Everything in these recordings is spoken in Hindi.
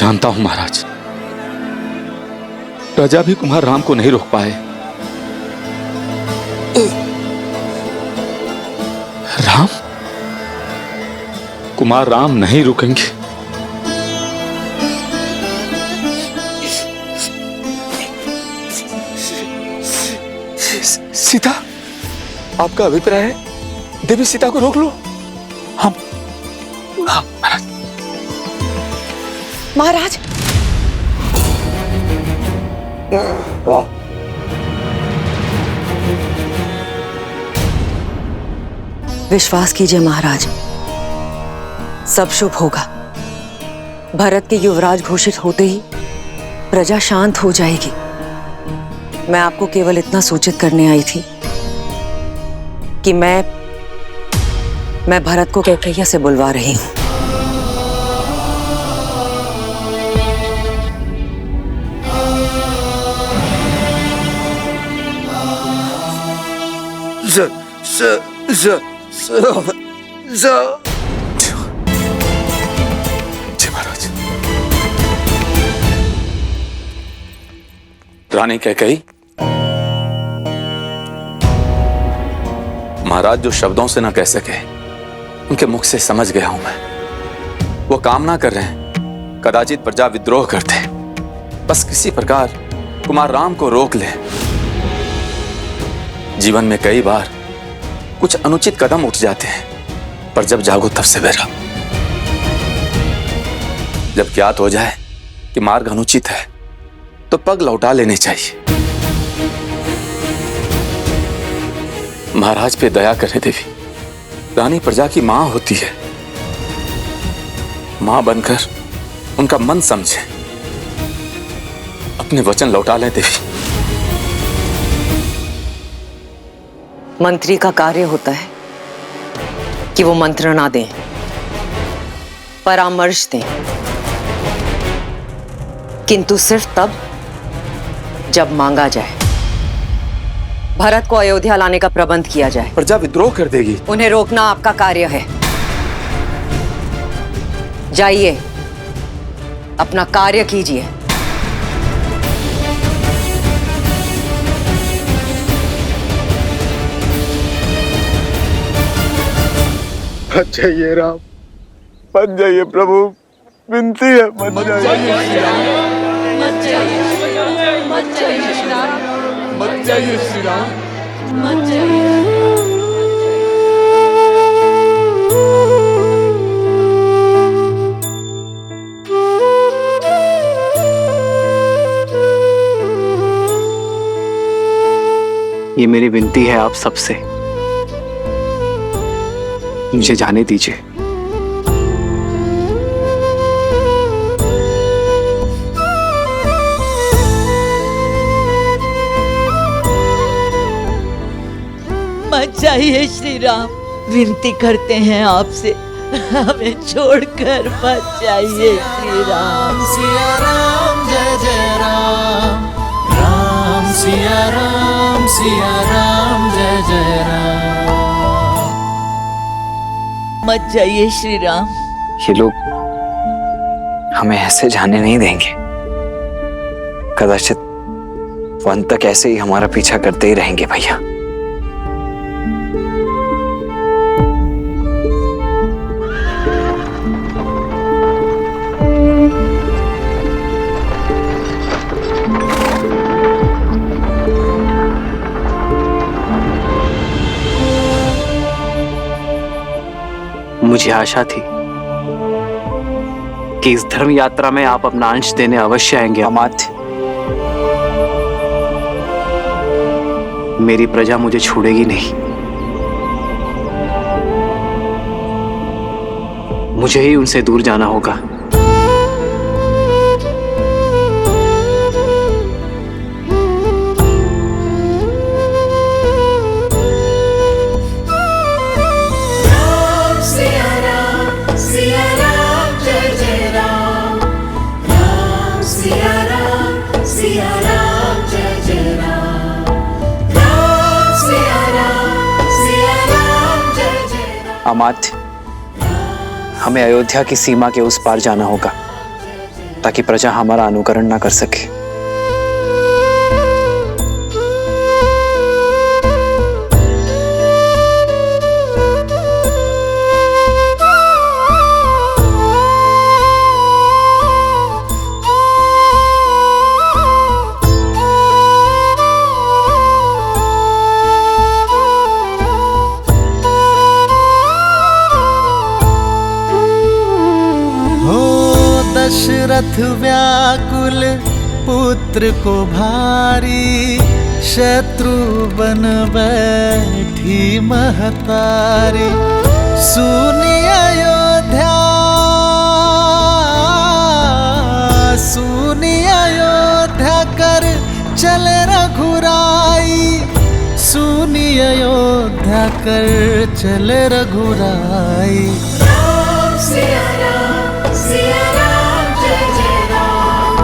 जानता हूं महाराज, प्रजा भी कुमार राम को नहीं रोक पाए। राम, कुमार राम नहीं रुकेंगे। सीता, आपका अभिप्राय है देवी सीता को रोक लो? हम हाँ महाराज। महाराज, विश्वास कीजिए महाराज, सब शुभ होगा। भरत के युवराज घोषित होते ही प्रजा शांत हो जाएगी। मैं आपको केवल इतना सूचित करने आई थी कि मैं भरत को कैकैया से बुलवा रही हूं। जी महाराज। रानी कैकेयी, महाराज जो शब्दों से ना कह सके उनके मुख से समझ गया हूं मैं। वो कामना कर रहे हैं कदाचित प्रजा विद्रोह करते, बस किसी प्रकार कुमार राम को रोक ले। जीवन में कई बार कुछ अनुचित कदम उठ जाते हैं, पर जब जागो तब सवेरा। जब ज्ञात हो जाए कि मार्ग अनुचित है तो पग लौटा लेने चाहिए। महाराज पे दया करे देवी। रानी प्रजा की मां होती है, मां बनकर उनका मन समझे, अपने वचन लौटा ले देवी। मंत्री का कार्य होता है कि वो मंत्रणा दें, परामर्श दें, किंतु सिर्फ तब जब मांगा जाए। भरत को अयोध्या लाने का प्रबंध किया जाए। प्रजा विद्रोह कर देगी। उन्हें रोकना आपका कार्य है। जाइए, अपना कार्य कीजिए। मत जाइए राम, मत जाइए प्रभु, विनती है मत जाइए। मत जाइए श्री राम, मत जाइए श्री राम, मत जाइए श्री राम, मत जाइए। ये मेरी विनती है आप सबसे, मुझे जाने दीजिए। मत जाइए श्री राम, विनती करते हैं आपसे, हमें छोड़कर मत जाइए श्री राम। सिया राम जय जय राम, राम सिया राम जय जय राम। मत जाइए श्री राम। ये लोग हमें ऐसे जाने नहीं देंगे। कदाचित वो अंत तक ऐसे ही हमारा पीछा करते ही रहेंगे भैया। मुझे आशा थी कि इस धर्म यात्रा में आप अपना अंश देने अवश्य आएंगे अमात्य। मेरी प्रजा मुझे छोड़ेगी नहीं, मुझे ही उनसे दूर जाना होगा। अमात्य, हमें अयोध्या की सीमा के उस पार जाना होगा। ताकि प्रजा हमारा अनुकरण ना कर सके। दशरथ व्याकुल पुत्र को भारी, शत्रु बन बैठी महतारी। सुनी अयोध्या, सुनी अयोध्या कर चले रघुराई, सुनी अयोध्या कर चले रघुराई। राम सिया राम सिया राम जय जय राम,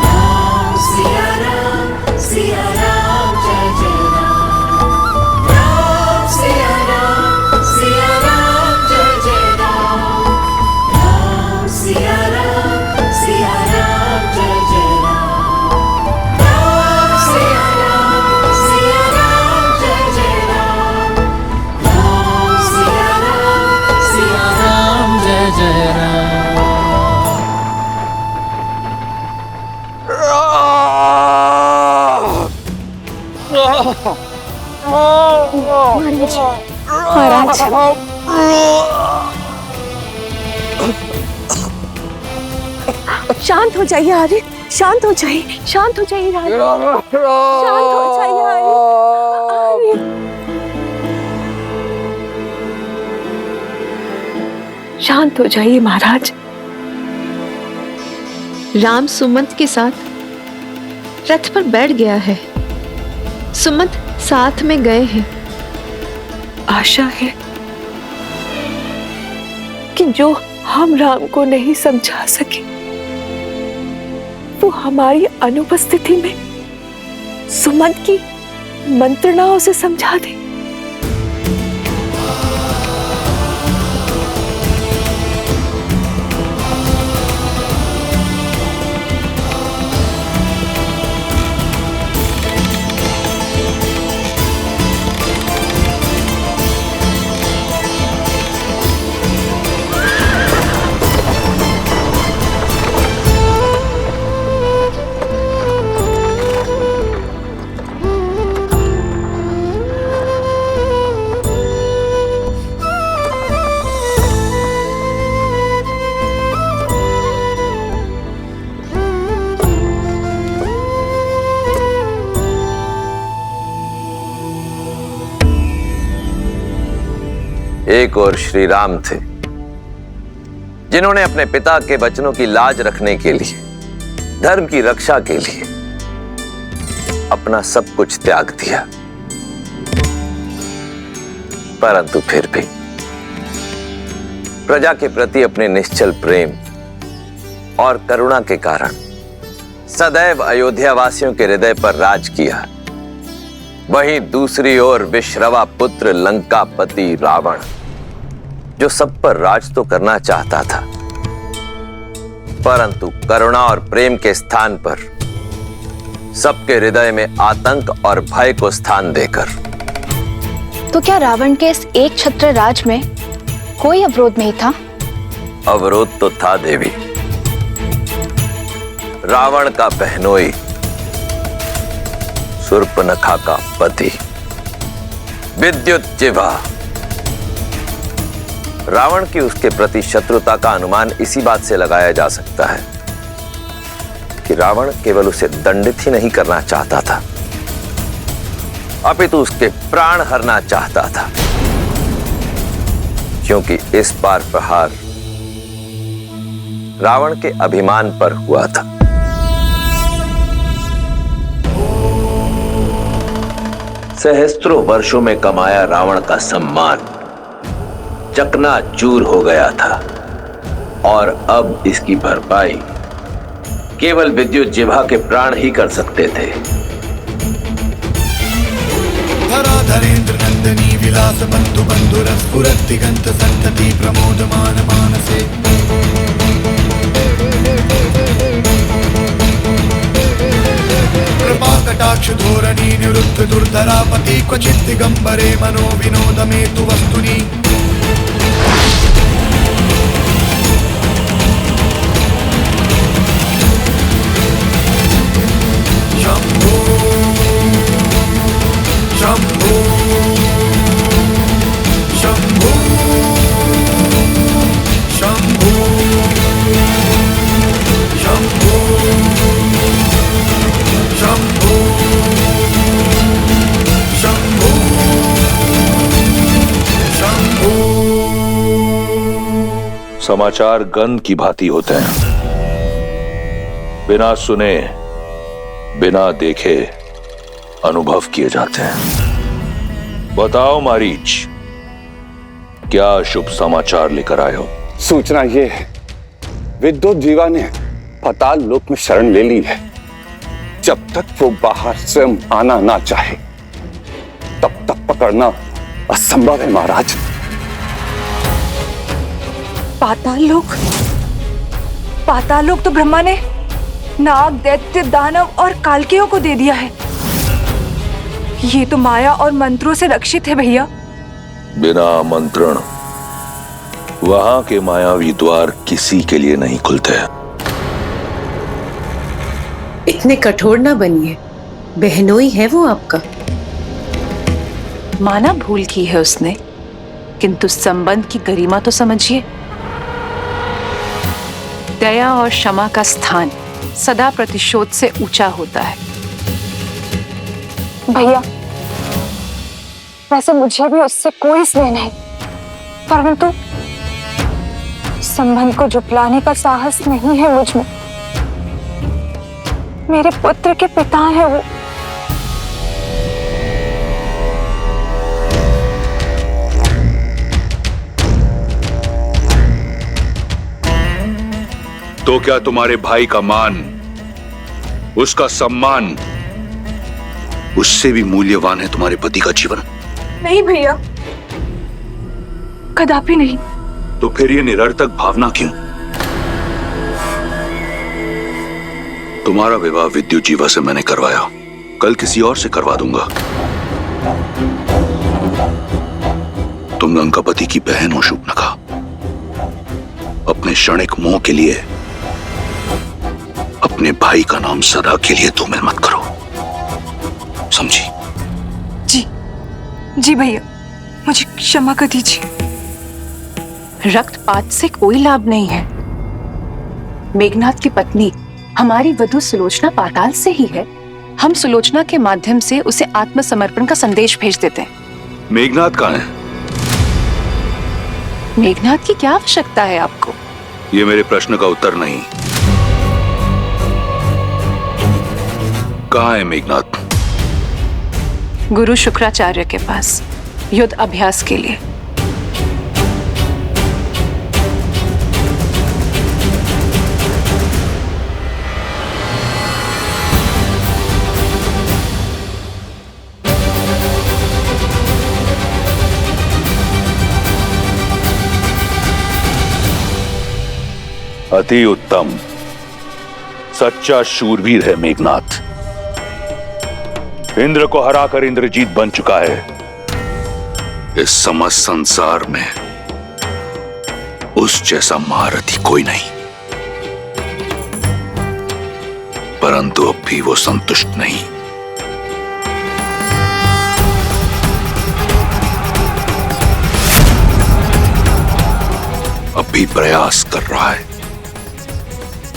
राम सिया राम सिया राम जय जय राम, राम सिया राम सिया राम जय जय राम, राम सिया राम सिया राम जय जय राम, राम सिया राम सिया राम जय जय राम, राम सिया राम सिया राम जय जय राम। महाराज, शांत हो जाइए आर्य, शांत हो जाइए, शांत हो जाइए राज, शांत हो जाइए आर्य। शांत हो जाइए महाराज। राम सुमंत के साथ रथ पर बैठ गया है, सुमंत साथ में गए हैं। आशा है कि जो हम राम को नहीं समझा सके वो हमारी अनुपस्थिति में सुमंत की मंत्रणाओं से समझा दे। एक और श्री राम थे जिन्होंने अपने पिता के वचनों की लाज रखने के लिए, धर्म की रक्षा के लिए अपना सब कुछ त्याग दिया। परंतु फिर भी प्रजा के प्रति अपने निश्चल प्रेम और करुणा के कारण सदैव अयोध्या वासियों के हृदय पर राज किया। वहीं दूसरी ओर विश्रवा पुत्र लंकापति रावण, जो सब पर राज तो करना चाहता था, परंतु करुणा और प्रेम के स्थान पर सबके हृदय में आतंक और भय को स्थान देकर। तो क्या रावण के इस एक छत्र राज में कोई अवरोध नहीं था? अवरोध तो था देवी। रावण का बहनोई शूर्पणखा का पति विद्युज्जिह्वा, रावण की उसके प्रति शत्रुता का अनुमान इसी बात से लगाया जा सकता है कि रावण केवल उसे दंडित ही नहीं करना चाहता था, अपितु उसके प्राण हरना चाहता था, क्योंकि इस बार प्रहार रावण के अभिमान पर हुआ था। सहस्त्रों वर्षों में कमाया रावण का सम्मान चकनाचूर हो गया था और अब इसकी भरपाई केवल विद्युज्जिह्वा के प्राण ही कर सकते थे। धराधरेन्द्र नंदनी विलास बंधु बंधुरस संतति प्रमोदमान मानसे। कटाक्ष धोरणी निरुद्ध दुर्धरापति क्वचित् दिगंबरे मनो विनोद में तु वस्तुनि शंभो शंभो शंभो शंभो शंभो शंभो शंभो शंभो। समाचार गंध की भांति होते हैं, बिना सुने बिना देखे अनुभव किए जाते हैं। बताओ मारीच, क्या शुभ समाचार लेकर आए हो? सूचना ये है, विद्युत जीवा ने पाताल लोक में शरण ले ली है। जब तक वो बाहर स्वयं आना ना चाहे तब तक पकड़ना असंभव है महाराज। पाताल लोक तो ब्रह्मा ने नाग, दैत्य, दानव और कालकेयों को दे दिया है। ये तो माया और मंत्रों से रक्षित है भैया। बिना आमंत्रण वहां के मायावी द्वार किसी के लिए नहीं खुलते। इतने कठोर ना बनिए, बहनोई है वो आपका। माना भूल की है उसने, किंतु संबंध की गरिमा तो समझिए। दया और क्षमा का स्थान सदा प्रतिशोध से ऊंचा होता है। भैया, वैसे मुझे भी उससे कोई स्नेह नहीं, परंतु संबंध को झुठलाने का साहस नहीं है मुझ में। मेरे पुत्र के पिता हैं वो। तो क्या तुम्हारे भाई का मान, उसका सम्मान, उससे भी मूल्यवान है तुम्हारे पति का जीवन? नहीं भैया, कदापि नहीं। तो फिर ये निरर्थक भावना क्यों? तुम्हारा विवाह विद्युत जीवा से मैंने करवाया, कल किसी और से करवा दूंगा। तुम लंकापति की बहन हो शूर्पणखा। अपने क्षणिक मोह के लिए अपने भाई का नाम सदा के लिए धूमिल मत करो, समझी? जी भैया, मुझे क्षमा कर दीजिए। रक्तपात से कोई लाभ नहीं है। मेघनाथ की पत्नी हमारी वधू सुलोचना पाताल से ही है। हम सुलोचना के माध्यम से उसे आत्मसमर्पण का संदेश भेज देते हैं। मेघनाथ कहाँ है? मेघनाथ की क्या आवश्यकता है आपको? ये मेरे प्रश्न का उत्तर नहीं। कहाँ है मेघनाथ? गुरु शुक्राचार्य के पास युद्ध अभ्यास के लिए। अति उत्तम, सच्चा शूरवीर है मेघनाथ। इंद्र को हराकर इंद्रजीत बन चुका है। इस समस्त संसार में उस जैसा महारथी कोई नहीं, परंतु अब भी वो संतुष्ट नहीं। अब भी प्रयास कर रहा है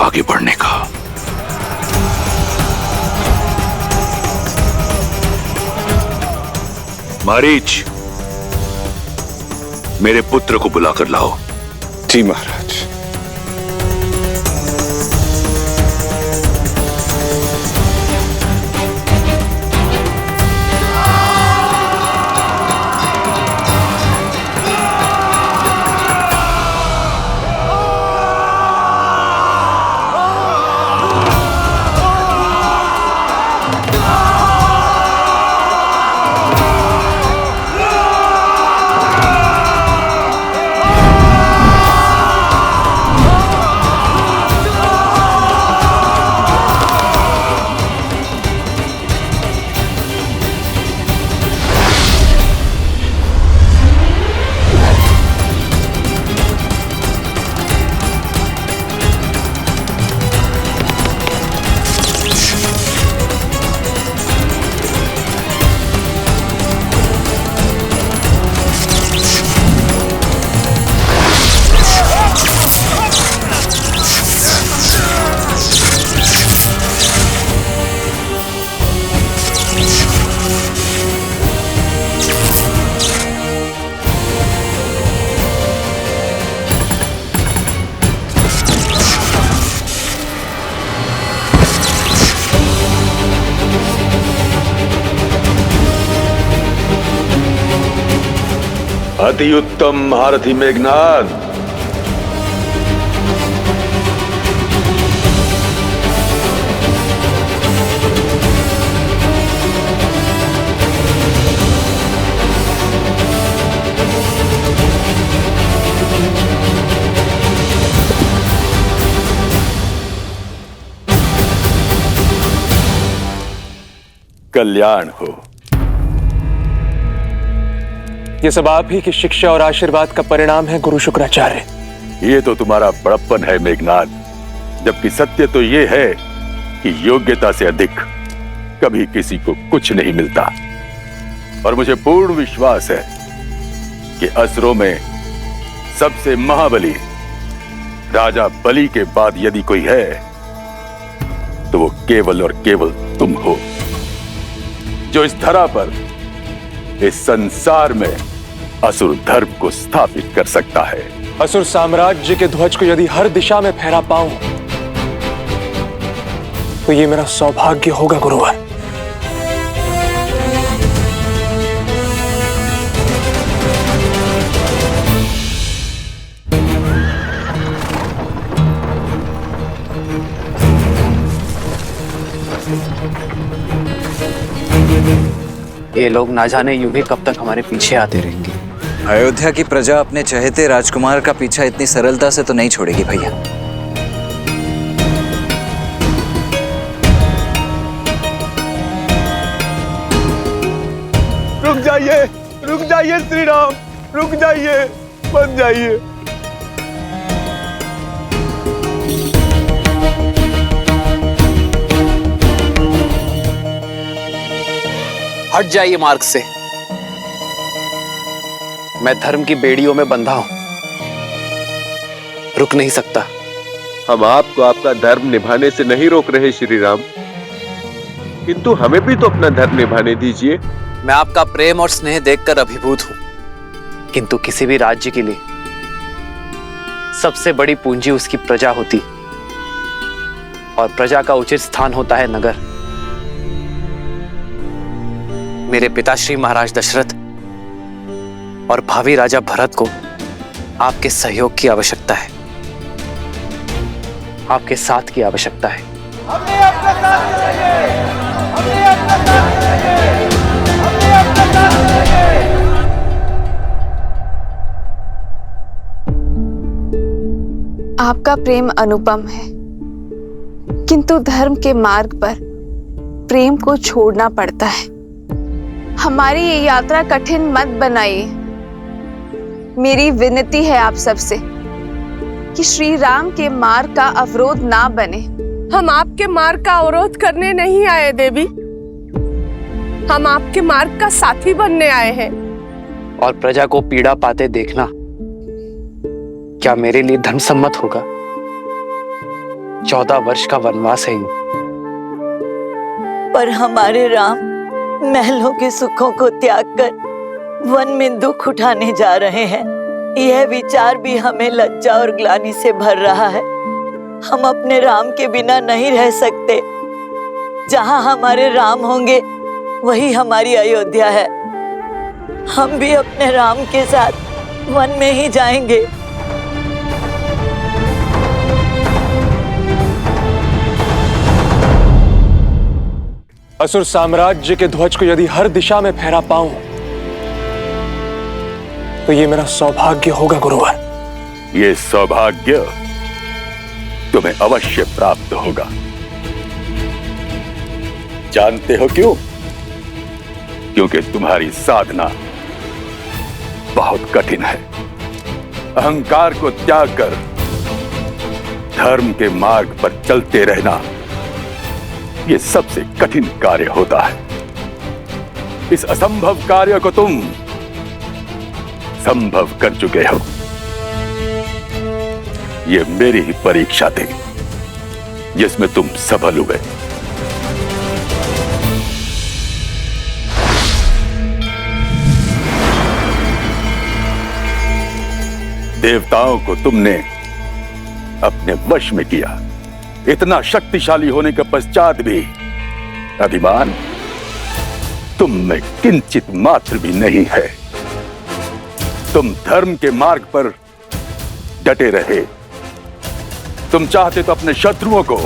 आगे बढ़ने का। मारीच, मेरे पुत्र को बुलाकर लाओ। जी महाराज। अति उत्तम महारथी मेघनाद। कल्याण हो। ये सब आप ही की शिक्षा और आशीर्वाद का परिणाम है गुरु शुक्राचार्य। ये तो तुम्हारा बड़प्पन है मेघनाद, जबकि सत्य तो ये है कि योग्यता से अधिक कभी किसी को कुछ नहीं मिलता। और मुझे पूर्ण विश्वास है कि असुरों में सबसे महाबली राजा बलि के बाद यदि कोई है तो वो केवल और केवल तुम हो, जो इस धरा पर, इस संसार में असुर धर्म को स्थापित कर सकता है। असुर साम्राज्य के ध्वज को यदि हर दिशा में फहरा पाऊं तो ये मेरा सौभाग्य होगा गुरुवर। ये लोग ना जाने यूं ही कब तक हमारे पीछे आते रहेंगे। अयोध्या की प्रजा अपने चहेते राजकुमार का पीछा इतनी सरलता से तो नहीं छोड़ेगी भैया। रुक जाइए श्री राम, रुक जाइए, मत जाइए। हट जाइए मार्ग से। मैं धर्म की बेड़ियों में बंधा हूं, रुक नहीं सकता। हम आपको आपका धर्म निभाने से नहीं रोक रहे श्री राम, किंतु हमें भी तो अपना धर्म निभाने दीजिए। मैं आपका प्रेम और स्नेह देखकर अभिभूत हूं, किंतु किसी भी राज्य के लिए सबसे बड़ी पूंजी उसकी प्रजा होती, और प्रजा का उचित स्थान होता है नगर। मेरे पिताश्री महाराज दशरथ और भावी राजा भरत को आपके सहयोग की आवश्यकता है, आपके साथ की आवश्यकता है। आपका प्रेम अनुपम है, किंतु धर्म के मार्ग पर प्रेम को छोड़ना पड़ता है। हमारी ये यात्रा कठिन मत बनाइए। मेरी विनती है आप सबसे कि श्री राम के मार्ग का अवरोध ना बने। हम आपके मार्ग का अवरोध करने नहीं आए देवी, हम आपके मार्ग का साथी बनने आए हैं। और प्रजा को पीड़ा पाते देखना क्या मेरे लिए धर्मसम्मत होगा? 14 वर्ष का वनवास है पर हमारे राम महलों के सुखों को त्याग कर वन में दुख उठाने जा रहे हैं। यह विचार भी हमें लज्जा और ग्लानि से भर रहा है। हम अपने राम के बिना नहीं रह सकते। जहां हमारे राम होंगे वही हमारी अयोध्या है। हम भी अपने राम के साथ वन में ही जाएंगे। असुर साम्राज्य के ध्वज को यदि हर दिशा में फहरा पाऊं तो ये मेरा सौभाग्य होगा गुरुवर। ये सौभाग्य तुम्हें अवश्य प्राप्त होगा। जानते हो क्यों? क्योंकि तुम्हारी साधना बहुत कठिन है। अहंकार को त्याग कर धर्म के मार्ग पर चलते रहना ये सबसे कठिन कार्य होता है। इस असंभव कार्य को तुम संभव कर चुके हो। ये मेरी ही परीक्षा थी जिसमें तुम सफल हुए। देवताओं को तुमने अपने वश में किया। इतना शक्तिशाली होने के पश्चात भी अभिमान तुम में किंचित मात्र भी नहीं है। तुम धर्म के मार्ग पर डटे रहे। तुम चाहते तो अपने शत्रुओं को,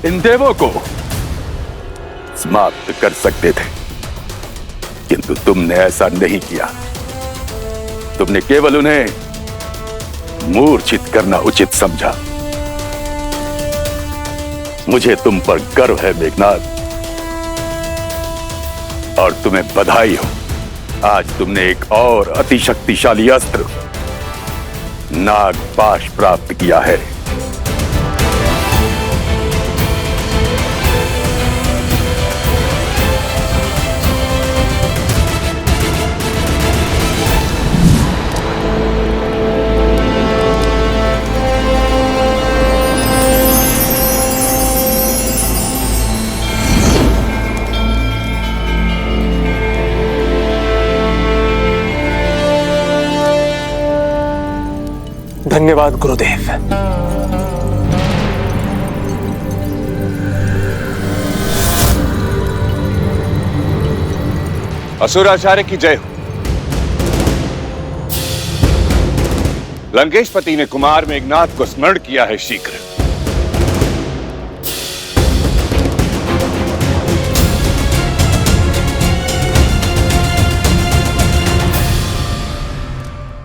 इन देवों को समाप्त कर सकते थे, किंतु तुमने ऐसा नहीं किया। तुमने केवल उन्हें मूर्छित करना उचित समझा। मुझे तुम पर गर्व है मेघनाद, और तुम्हें बधाई हो। आज तुमने एक और अति शक्तिशाली अस्त्र नागपाश प्राप्त किया है। धन्यवाद गुरुदेव। असुराचार्य की जय हो। लंकेशपति ने कुमार मेघनाद को स्मरण किया है शीघ्र।